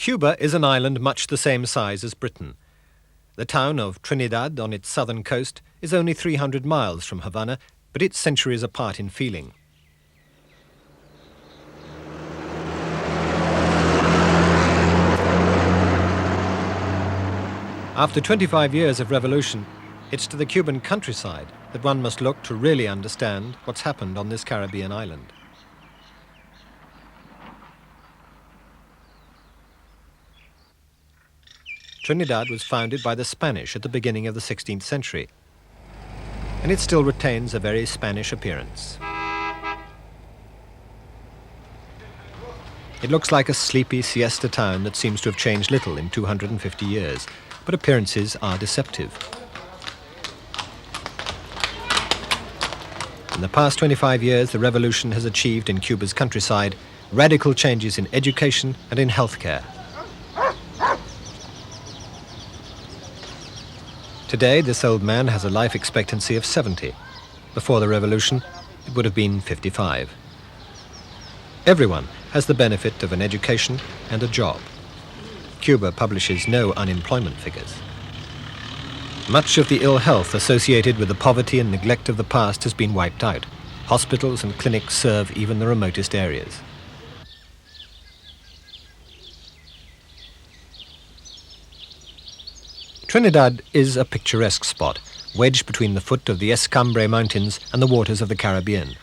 Cuba is an island much the same size as Britain. The town of Trinidad on its southern coast is only 300 miles from Havana, but it's centuries apart in feeling. After 25 years of revolution, it's to the Cuban countryside that one must look to really understand what's happened on this Caribbean island. Trinidad was founded by the Spanish at the beginning of the 16th century, and it still retains a very Spanish appearance. It looks like a sleepy siesta town that seems to have changed little in 250 years, but appearances are deceptive. In the past 25 years, the revolution has achieved in Cuba's countryside radical changes in education and in healthcare. Today, this old man has a life expectancy of 70. Before the revolution, it would have been 55. Everyone has the benefit of an education and a job. Cuba publishes no unemployment figures. Much of the ill health associated with the poverty and neglect of the past has been wiped out. Hospitals and clinics serve even the remotest areas. Trinidad is a picturesque spot, wedged between the foot of the Escambre Mountains and the waters of the Caribbean.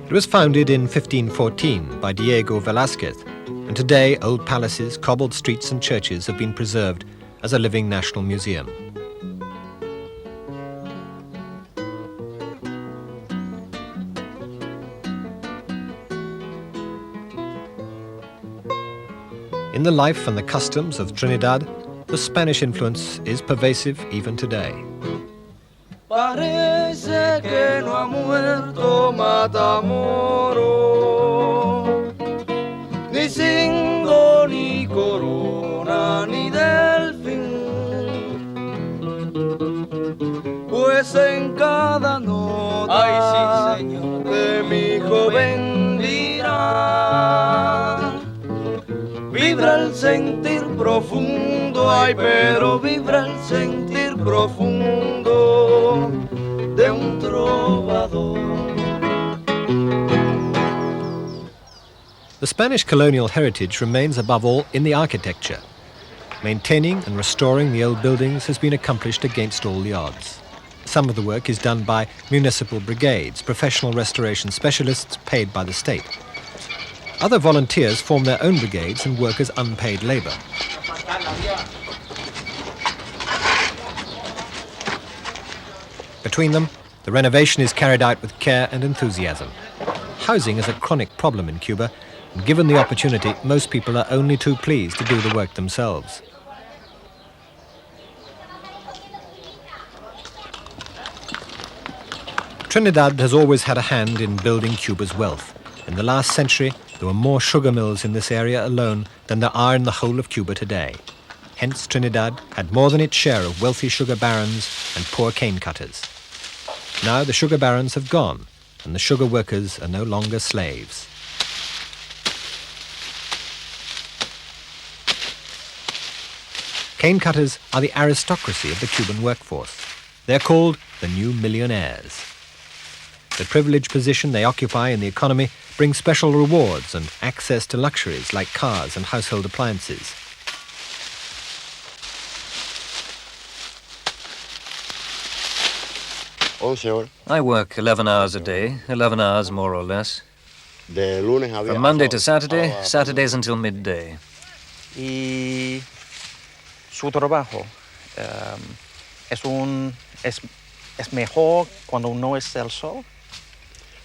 It was founded in 1514 by Diego Velázquez, and today old palaces, cobbled streets and churches have been preserved as a living national museum. In the life and the customs of Trinidad, the Spanish influence is pervasive even today. Parece que no ha muerto Matamoros, ni Cingo, ni Corona, ni Delfín, pues en cada nota ay, sí, señor, de mi joven lira vibra el sentir profundo, ay, pero vibra el sentir profundo de un trovador. The Spanish colonial heritage remains above all in the architecture. Maintaining and restoring the old buildings has been accomplished against all the odds. Some of the work is done by municipal brigades, professional restoration specialists paid by the state. Other volunteers form their own brigades and work as unpaid labor. Between them, the renovation is carried out with care and enthusiasm. Housing is a chronic problem in Cuba, and given the opportunity, most people are only too pleased to do the work themselves. Trinidad has always had a hand in building Cuba's wealth. In the last century, there were more sugar mills in this area alone than there are in the whole of Cuba today. Hence, Trinidad had more than its share of wealthy sugar barons and poor cane cutters. Now the sugar barons have gone, and the sugar workers are no longer slaves. Cane cutters are the aristocracy of the Cuban workforce. They're called the new millionaires. The privileged position they occupy in the economy brings special rewards and access to luxuries like cars and household appliances. I work 11 hours a day, 11 hours more or less. From Monday to Saturday, Saturdays until midday. Y su trabajo es mejor cuando no es el sol.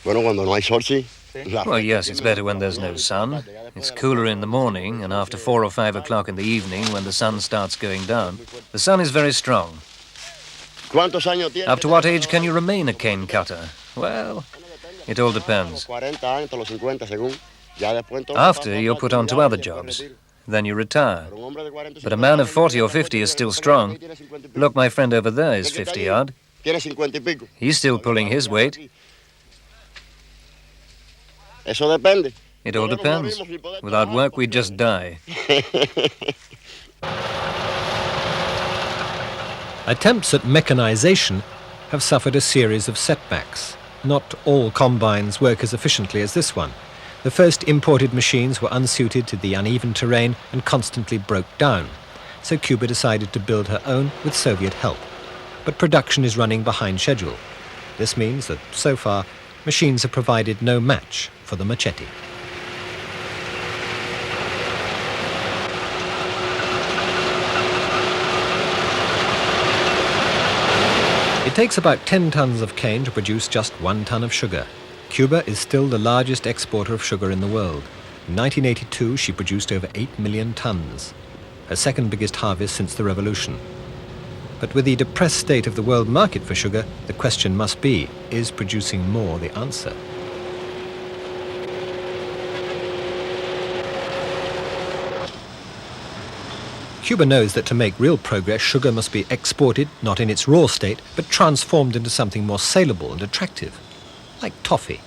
Well, yes, it's better when there's no sun. It's cooler in the morning, and after 4 or 5 o'clock in the evening, when the sun starts going down, the sun is very strong. Up to what age can you remain a cane cutter? Well, it all depends. After, you're put on to other jobs. then you retire. But a man of 40 or 50 is still strong. Look, my friend over there is 50-odd. He's still pulling his weight. It all depends. Without work, we'd just die. Attempts at mechanization have suffered a series of setbacks. Not all combines work as efficiently as this one. The first imported machines were unsuited to the uneven terrain and constantly broke down. So Cuba decided to build her own with Soviet help. But production is running behind schedule. This means that, so far, machines have provided no match for the machete. It takes about 10 tons of cane to produce just 1 ton of sugar. Cuba is still the largest exporter of sugar in the world. In 1982, she produced over 8 million tons, her second biggest harvest since the revolution. But with the depressed state of the world market for sugar, the question must be, is producing more the answer? Cuba knows that to make real progress, sugar must be exported, not in its raw state, but transformed into something more saleable and attractive, like toffee.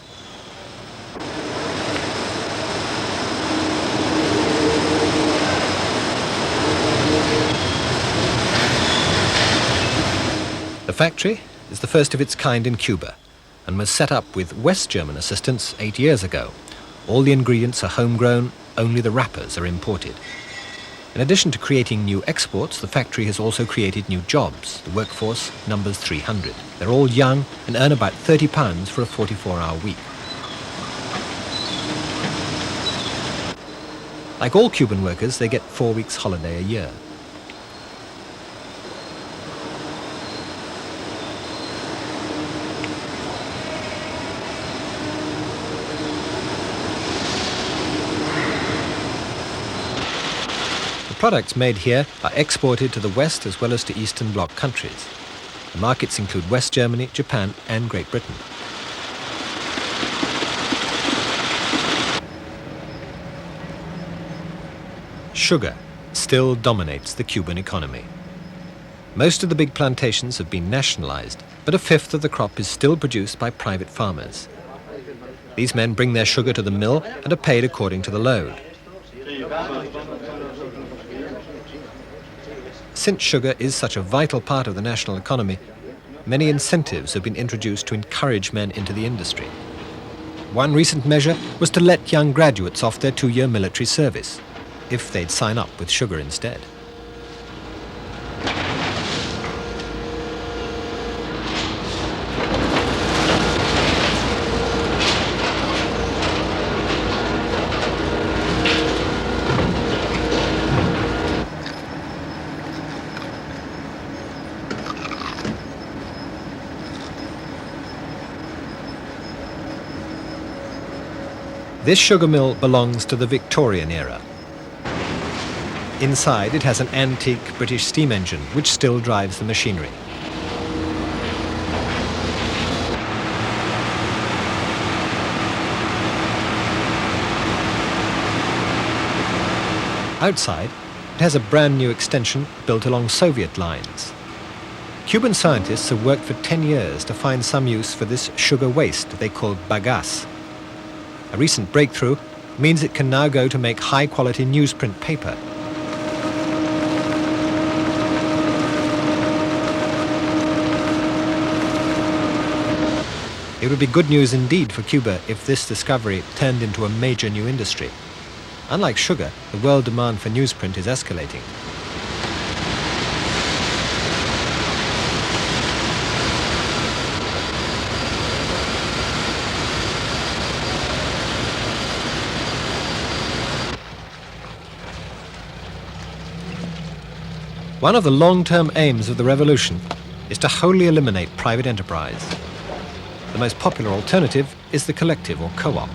The factory is the first of its kind in Cuba and was set up with West German assistance 8 years ago. All the ingredients are homegrown, only the wrappers are imported. In addition to creating new exports, the factory has also created new jobs. The workforce numbers 300. They're all young and earn about £30 for a 44-hour week. Like all Cuban workers, they get 4 weeks holiday a year. Products made here are exported to the West as well as to Eastern Bloc countries. The markets include West Germany, Japan, and Great Britain. Sugar still dominates the Cuban economy. Most of the big plantations have been nationalized, but a fifth of the crop is still produced by private farmers. These men bring their sugar to the mill and are paid according to the load. Since sugar is such a vital part of the national economy, many incentives have been introduced to encourage men into the industry. One recent measure was to let young graduates off their 2-year military service, if they'd sign up with sugar instead. This sugar mill belongs to the Victorian era. Inside, it has an antique British steam engine, which still drives the machinery. Outside, it has a brand new extension built along Soviet lines. Cuban scientists have worked for 10 years to find some use for this sugar waste they call bagasse. A recent breakthrough means it can now go to make high-quality newsprint paper. It would be good news indeed for Cuba if this discovery turned into a major new industry. Unlike sugar, the world demand for newsprint is escalating. One of the long-term aims of the revolution is to wholly eliminate private enterprise. The most popular alternative is the collective or co-op.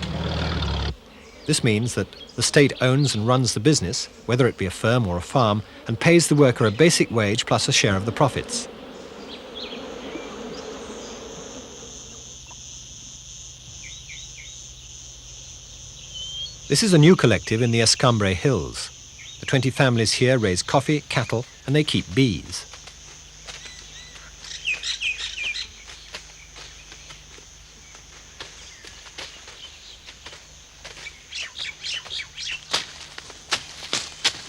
This means that the state owns and runs the business, whether it be a firm or a farm, and pays the worker a basic wage plus a share of the profits. This is a new collective in the Escambre Hills. The 20 families here raise coffee, cattle, and they keep bees.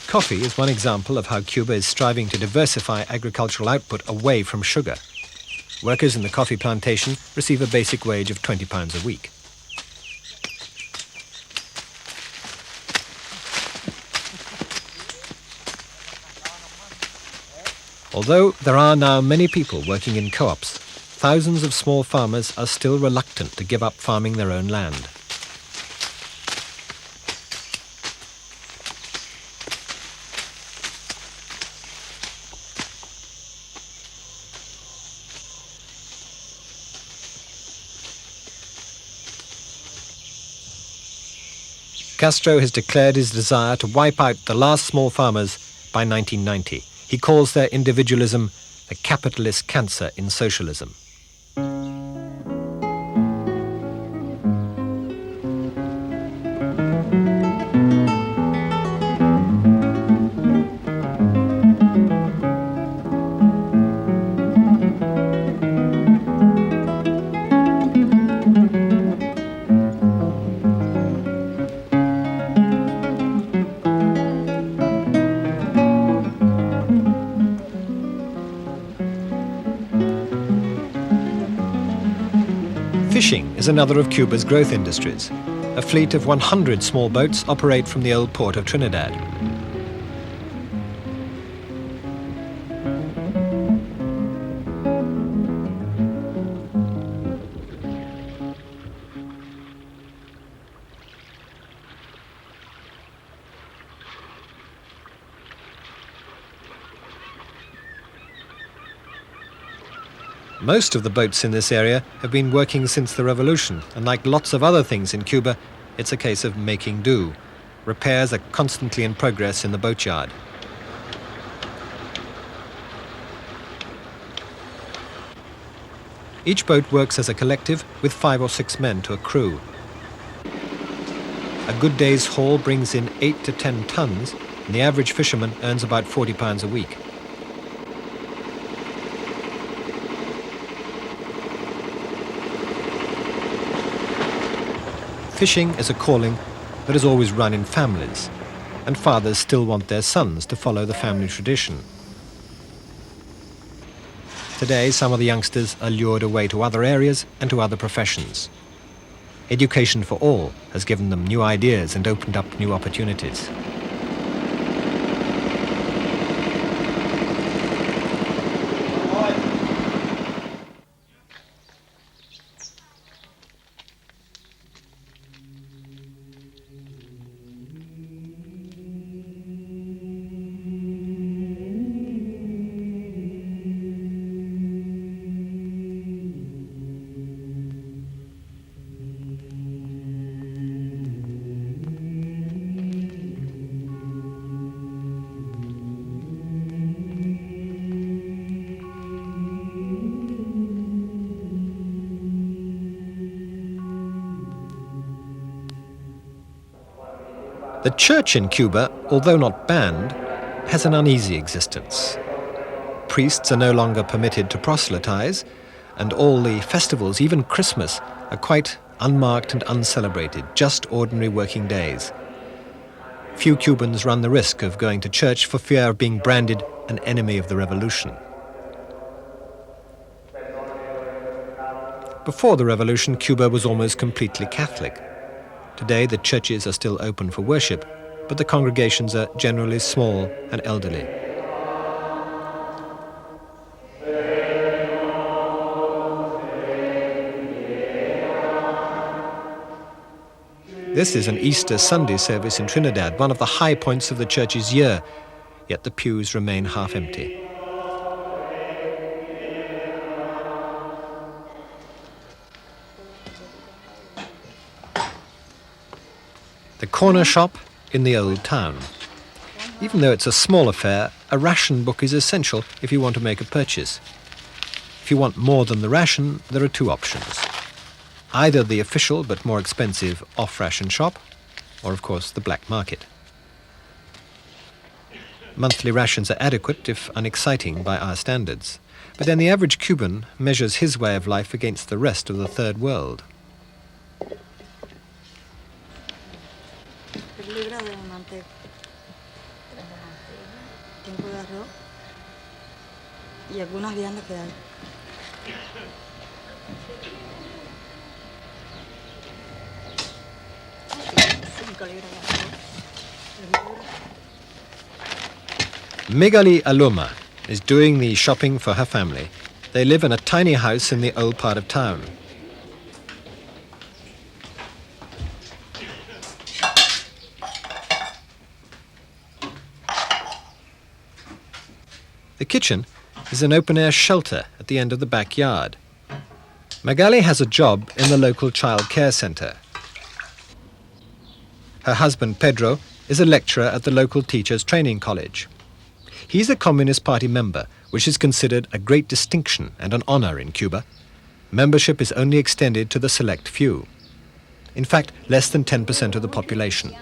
Coffee is one example of how Cuba is striving to diversify agricultural output away from sugar. Workers in the coffee plantation receive a basic wage of £20 a week. Although there are now many people working in co-ops, thousands of small farmers are still reluctant to give up farming their own land. Castro has declared his desire to wipe out the last small farmers by 1990. He calls their individualism the capitalist cancer in socialism. Fishing is another of Cuba's growth industries. A fleet of 100 small boats operate from the old port of Trinidad. Most of the boats in this area have been working since the revolution, and like lots of other things in Cuba, it's a case of making do. Repairs are constantly in progress in the boatyard. Each boat works as a collective with 5 or 6 men to a crew. A good day's haul brings in 8 to 10 tons, and the average fisherman earns about £40 a week. Fishing is a calling that has always run in families, and fathers still want their sons to follow the family tradition. Today, some of the youngsters are lured away to other areas and to other professions. Education for all has given them new ideas and opened up new opportunities. The church in Cuba, although not banned, has an uneasy existence. Priests are no longer permitted to proselytize, and all the festivals, even Christmas, are quite unmarked and uncelebrated, just ordinary working days. Few Cubans run the risk of going to church for fear of being branded an enemy of the revolution. Before the revolution, Cuba was almost completely Catholic. Today, the churches are still open for worship, but the congregations are generally small and elderly. This is an Easter Sunday service in Trinidad, one of the high points of the church's year, yet the pews remain half empty. The corner shop in the old town. Even though it's a small affair, a ration book is essential if you want to make a purchase. If you want more than the ration, there are 2 options. Either the official but more expensive off-ration shop, or of course the black market. Monthly rations are adequate, if unexciting by our standards. But then the average Cuban measures his way of life against the rest of the third world. Megali Aloma is doing the shopping for her family. They live in a tiny house in the old part of town. The kitchen is an open-air shelter at the end of the backyard. Magali has a job in the local child care centre. Her husband, Pedro, is a lecturer at the local teachers' training college. He's a Communist Party member, which is considered a great distinction and an honour in Cuba. Membership is only extended to the select few. In fact, less than 10% of the population.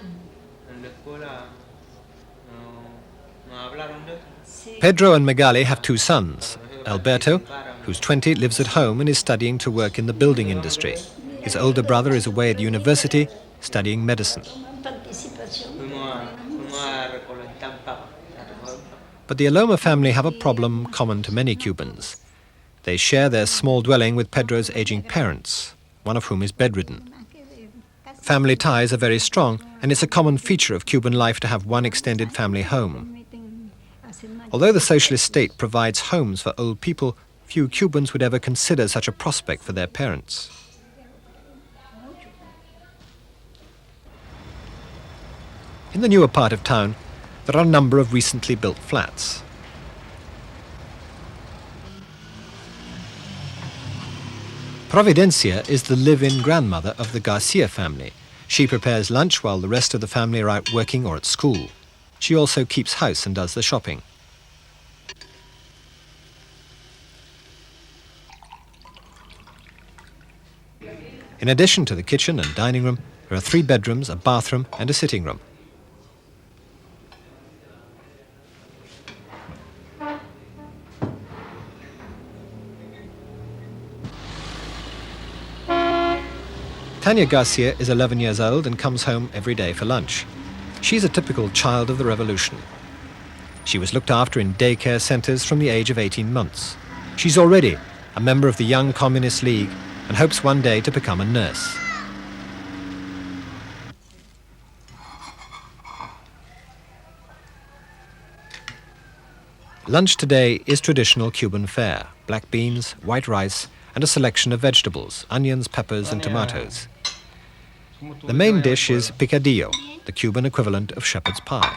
Pedro and Magali have two sons. Alberto, who's 20, lives at home and is studying to work in the building industry. His older brother is away at university, studying medicine. But the Aloma family have a problem common to many Cubans. They share their small dwelling with Pedro's aging parents, one of whom is bedridden. Family ties are very strong, and it's a common feature of Cuban life to have one extended family home. Although the socialist state provides homes for old people, few Cubans would ever consider such a prospect for their parents. In the newer part of town, there are a number of recently built flats. Providencia is the live-in grandmother of the Garcia family. She prepares lunch while the rest of the family are out working or at school. She also keeps house and does the shopping. In addition to the kitchen and dining room, there are 3 bedrooms, a bathroom and a sitting room. Tanya Garcia is 11 years old and comes home every day for lunch. She's a typical child of the revolution. She was looked after in daycare centers from the age of 18 months. She's already a member of the Young Communist League and hopes one day to become a nurse. Lunch today is traditional Cuban fare: black beans, white rice, and a selection of vegetables, onions, peppers, and tomatoes. The main dish is picadillo, the Cuban equivalent of shepherd's pie.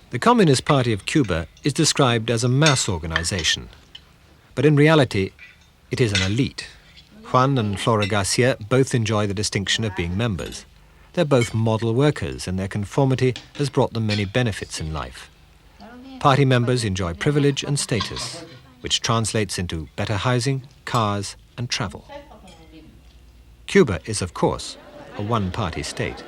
The Communist Party of Cuba is described as a mass organization, but in reality, it is an elite. Juan and Flora Garcia both enjoy the distinction of being members. They're both model workers, and their conformity has brought them many benefits in life. Party members enjoy privilege and status, which translates into better housing, cars, and travel. Cuba is, of course, a one-party state.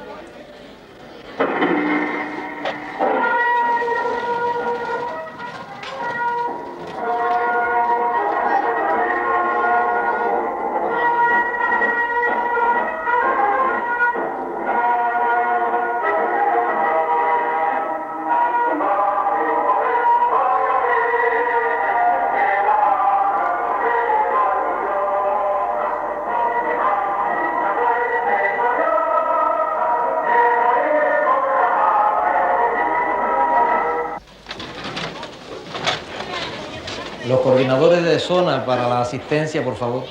Los coordinadores de zona para la asistencia, por favor.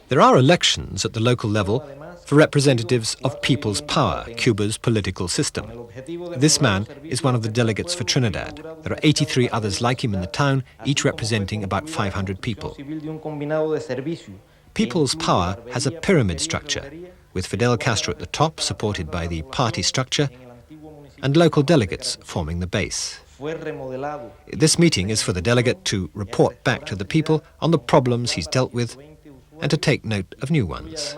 There are elections at the local level for representatives of People's Power, Cuba's political system. This man is one of the delegates for Trinidad. There are 83 others like him in the town, each representing about 500 people. People's Power has a pyramid structure, with Fidel Castro at the top, supported by the party structure, and local delegates forming the base. This meeting is for the delegate to report back to the people on the problems he's dealt with and to take note of new ones.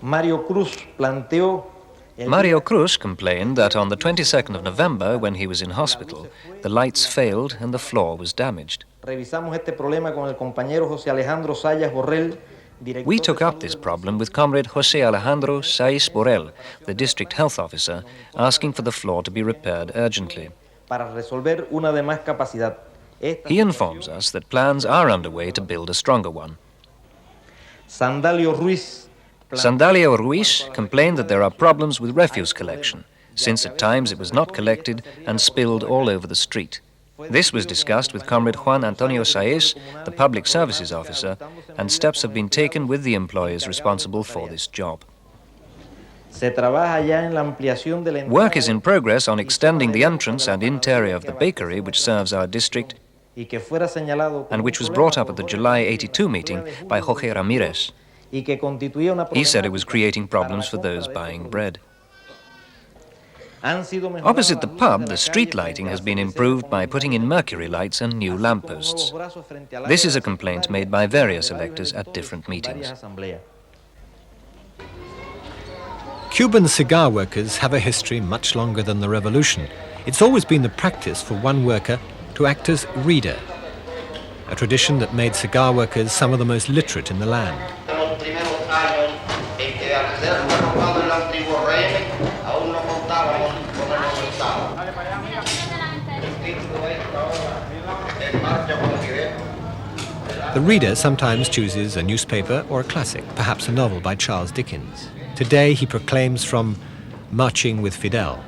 Mario Cruz planteó. Mario Cruz complained that on the 22nd of November, when he was in hospital, the lights failed and the floor was damaged. Revisamos este problema con el compañero José Alejandro Sayas Borrell. We took up this problem with Comrade José Alejandro Saiz Borrell, the district health officer, asking for the floor to be repaired urgently. Para resolver una de más capacidad. He informs us that plans are underway to build a stronger one. Sandalio Ruiz complained that there are problems with refuse collection, since at times it was not collected and spilled all over the street. This was discussed with Comrade Juan Antonio Saiz, the public services officer, and steps have been taken with the employers responsible for this job. Work is in progress on extending the entrance and interior of the bakery which serves our district and which was brought up at the July 82 meeting by Jorge Ramirez. He said it was creating problems for those buying bread. Opposite the pub, the street lighting has been improved by putting in mercury lights and new lampposts. This is a complaint made by various electors at different meetings. Cuban cigar workers have a history much longer than the revolution. It's always been the practice for one worker to act as reader, a tradition that made cigar workers some of the most literate in the land. The reader sometimes chooses a newspaper or a classic, perhaps a novel by Charles Dickens. Today he proclaims from Marching with Fidel.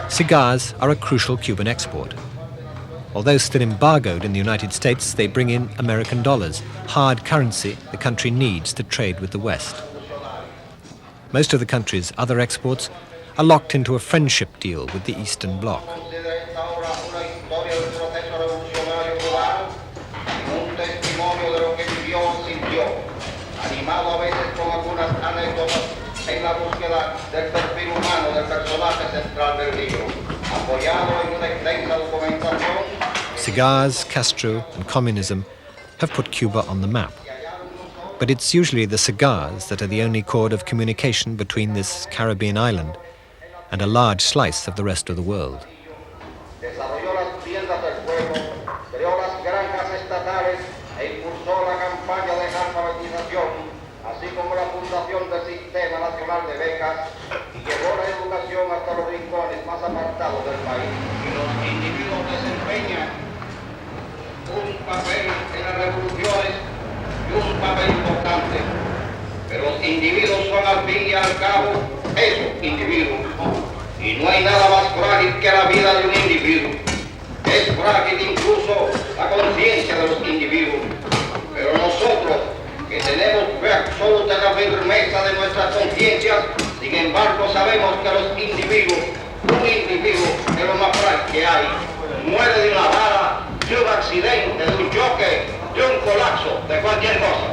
Cigars are a crucial Cuban export. Although still embargoed in the United States, they bring in American dollars, hard currency the country needs to trade with the West. Most of the country's other exports are locked into a friendship deal with the Eastern Bloc. Cigars, Castro, and communism have put Cuba on the map. But it's usually the cigars that are the only chord of communication between this Caribbean island and a large slice of the rest of the world. Un papel importante, pero los individuos son al fin y al cabo esos individuos, y no hay nada más frágil que la vida de un individuo. Es frágil incluso la conciencia de los individuos, pero nosotros que tenemos fe absoluta en la firmeza de nuestras conciencias, sin embargo sabemos que los individuos, un individuo es lo más frágil que hay, muere de una bala, de un accidente, de un choque, de un colapso, de cualquier cosa.